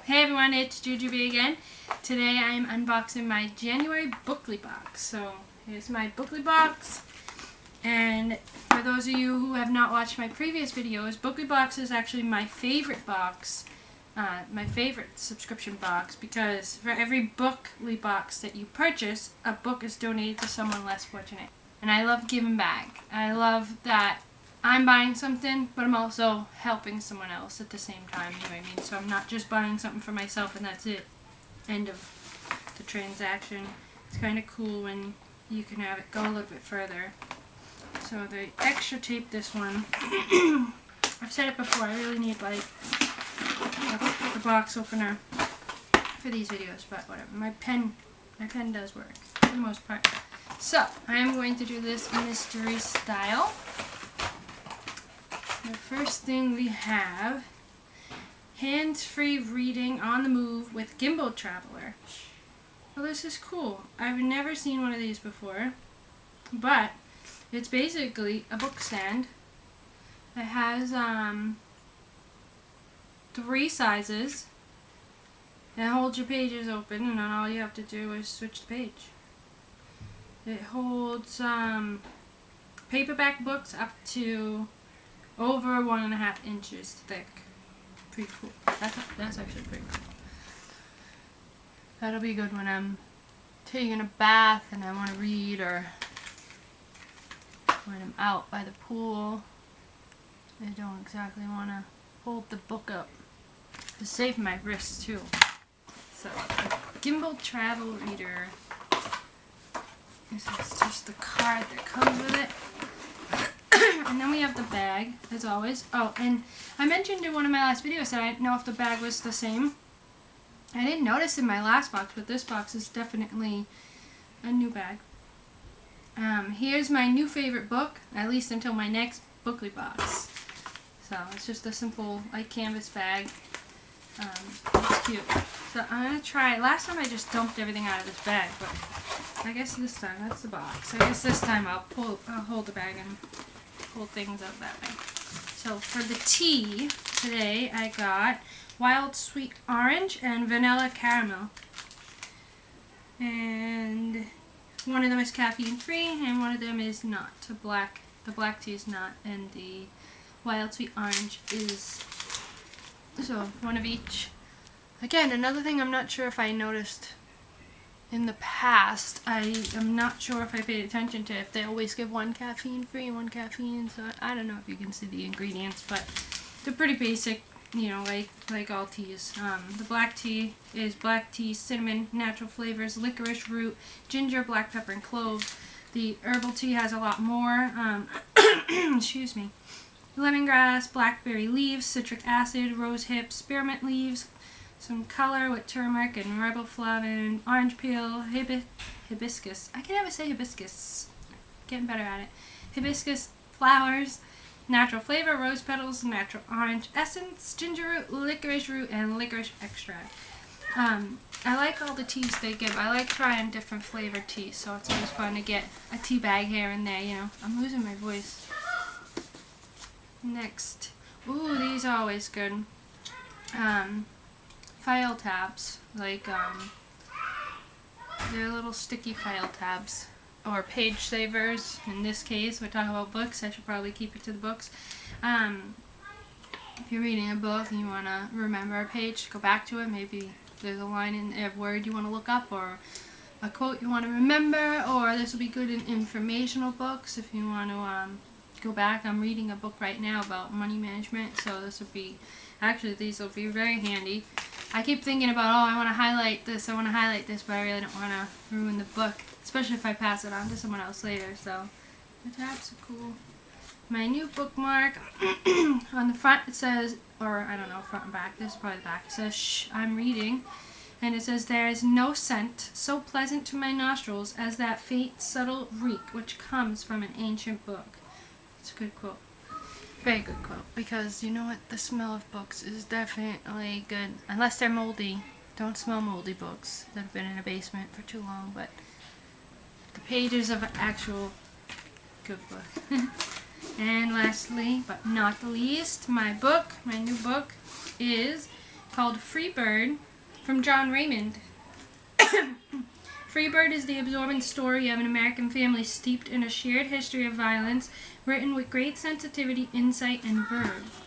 Hey everyone, it's Jujubee again. Today I am unboxing my January Booklybox. So here's my Booklybox. And for those of you who have not watched my previous videos, Booklybox is actually my favorite box, my favorite subscription box, because for every Booklybox that you purchase, a book is donated to someone less fortunate. And I love giving back. I love that I'm buying something, but I'm also helping someone else at the same time, you know what I mean? So I'm not just buying something for myself and that's it. End of the transaction. It's kind of cool when you can have it go a little bit further. So they extra tape this one. I've said it before, I really need like the box opener for these videos, but whatever. My pen does work for the most part. So I am going to do this mystery style. The first thing we have, hands-free reading on the move with Gimbal Traveler. Well, this is cool. I've never seen one of these before, but it's basically a book stand. It has 3 sizes. It holds your pages open, and then all you have to do is switch the page. It holds paperback books up to over 1.5 inches thick. Pretty cool. That's actually pretty cool. That'll be good when I'm taking a bath and I want to read, or when I'm out by the pool. I don't exactly want to hold the book up. To save my wrists too. So, a Gimbal Travel Reader. This is just the card that comes with it. And then we have the bag, as always. Oh, and I mentioned in one of my last videos that I didn't know if the bag was the same. I didn't notice in my last box, but this box is definitely a new bag. Here's my new favorite book, at least until my next Booklybox. So it's just a simple like canvas bag. It's cute. So I'm going to try. Last time I just dumped everything out of this bag, but I guess this time, that's the box. I guess this time I'll hold the bag and pull things out that way. So for the tea today, I got wild sweet orange and vanilla caramel. And one of them is caffeine free and one of them is not. The black tea is not, and the wild sweet orange is. So one of each. Again, another thing I'm not sure if I noticed in the past, I am not sure if I paid attention to if they always give one caffeine free and one caffeine, so I don't know if you can see the ingredients, but they're pretty basic, you know, like all teas. The black tea is black tea, cinnamon, natural flavors, licorice root, ginger, black pepper, and clove. The herbal tea has a lot more, excuse me, lemongrass, blackberry leaves, citric acid, rose hips, spearmint leaves, some color with turmeric and riboflavin, orange peel, hibiscus. I can never say hibiscus. Getting better at it. Hibiscus flowers, natural flavor, rose petals, natural orange essence, ginger root, licorice root, and licorice extract. I like all the teas they give. I like trying different flavored teas, so it's always fun to get a tea bag here and there, you know. I'm losing my voice. Next. Ooh, these are always good. File tabs, like they're little sticky file tabs, or page savers. In this case, we're talking about books. I should probably keep it to the books. If you're reading a book and you want to remember a page, go back to it. Maybe there's a line in a word you want to look up, or a quote you want to remember, or this will be good in informational books if you want to go back. I'm reading a book right now about money management, so this will be, actually these will be very handy. I keep thinking about, oh, I want to highlight this, but I really don't want to ruin the book, especially if I pass it on to someone else later, so the tabs are cool. My new bookmark, on the front it says, or I don't know, front and back, this is probably the back, it says, shh, I'm reading, and it says, there is no scent so pleasant to my nostrils as that faint, subtle reek which comes from an ancient book. It's a good quote. Very good quote, because you know what, the smell of books is definitely good, unless they're moldy. Don't smell moldy books that have been in a basement for too long, but the pages of an actual good book. And lastly, but not the least, my new book is called Freebird from John Raymond. Freebird is the absorbent story of an American family steeped in a shared history of violence, written with great sensitivity, insight, and verve.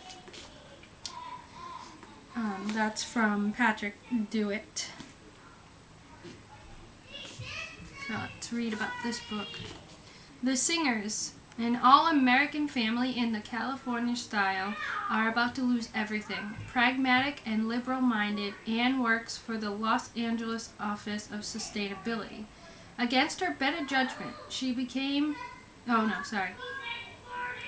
That's from Patrick Dewitt. So let's read about this book. The Singers, an all-American family in the California style, are about to lose everything. Pragmatic and liberal-minded, Anne works for the Los Angeles Office of Sustainability. Against her better judgment,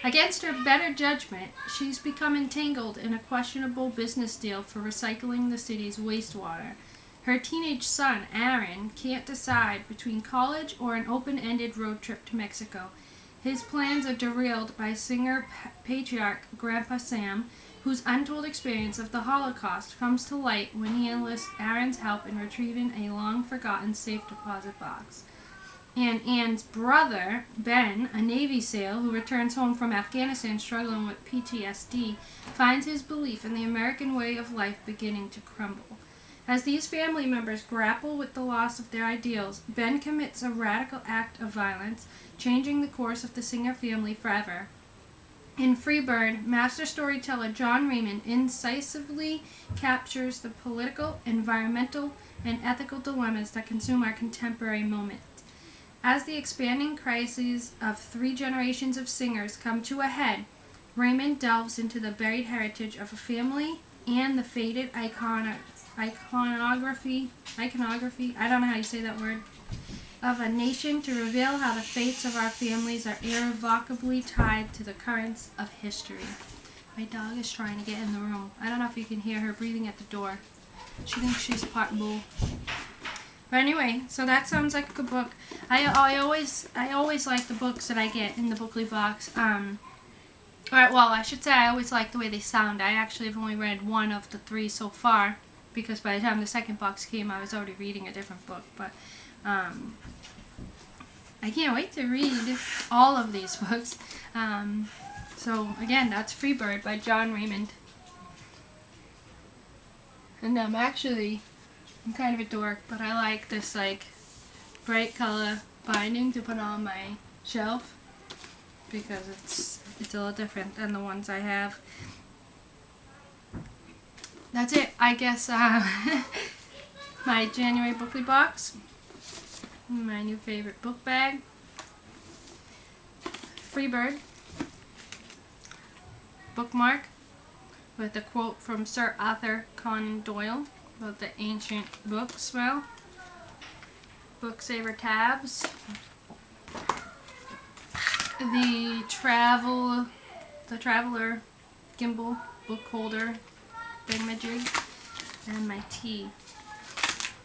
Against her better judgment, she's become entangled in a questionable business deal for recycling the city's wastewater. Her teenage son, Aaron, can't decide between college or an open-ended road trip to Mexico. His plans are derailed by singer patriarch Grandpa Sam, whose untold experience of the Holocaust comes to light when he enlists Aaron's help in retrieving a long-forgotten safe deposit box. And Anne's brother, Ben, a Navy SEAL who returns home from Afghanistan struggling with PTSD, finds his belief in the American way of life beginning to crumble. As these family members grapple with the loss of their ideals, Ben commits a radical act of violence, changing the course of the Singer family forever. In Freebird, master storyteller John Raymond incisively captures the political, environmental, and ethical dilemmas that consume our contemporary moment. As the expanding crises of 3 generations of singers come to a head, Raymond delves into the buried heritage of a family and the faded iconography, I don't know how you say that word, of a nation to reveal how the fates of our families are irrevocably tied to the currents of history. My dog is trying to get in the room. I don't know if you can hear her breathing at the door. She thinks she's part bull. But anyway, so that sounds like a good book. I always like the books that I get in the Booklybox. I should say I always like the way they sound. I actually have only read one of the 3 so far, because by the time the second box came, I was already reading a different book. But I can't wait to read all of these books. So again, that's Freebird by John Raymond. And I'm kind of a dork, but I like this bright color binding to put on my shelf because it's a little different than the ones I have. That's it, I guess. My January Booklybox, my new favorite book bag, Freebird, bookmark with a quote from Sir Arthur Conan Doyle about the ancient book smell, book saver tabs, the Traveler gimbal book holder thingamajig, and my tea.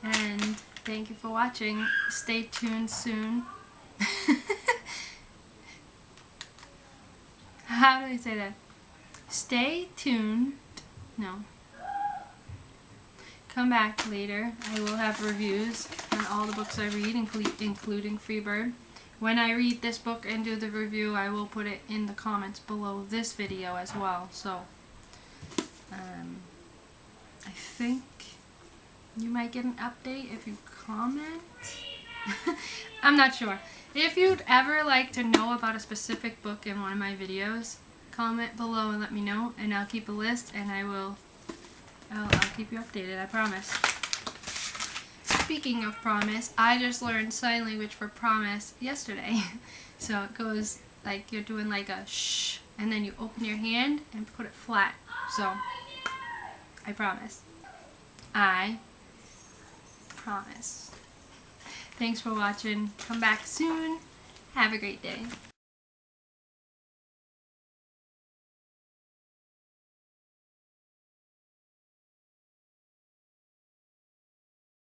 And thank you for watching. Stay tuned soon. How do I say that? Stay tuned. No. Come back later. I will have reviews on all the books I read, including Freebird. When I read this book and do the review, I will put it in the comments below this video as well. So, I think you might get an update if you comment. I'm not sure. If you'd ever like to know about a specific book in one of my videos, comment below and let me know, and I'll keep a list, and I'll keep you updated, I promise. Speaking of promise, I just learned sign language for promise yesterday. So it goes like you're doing like a shh, and then you open your hand and put it flat. So, I promise. I promise. Thanks for watching. Come back soon. Have a great day.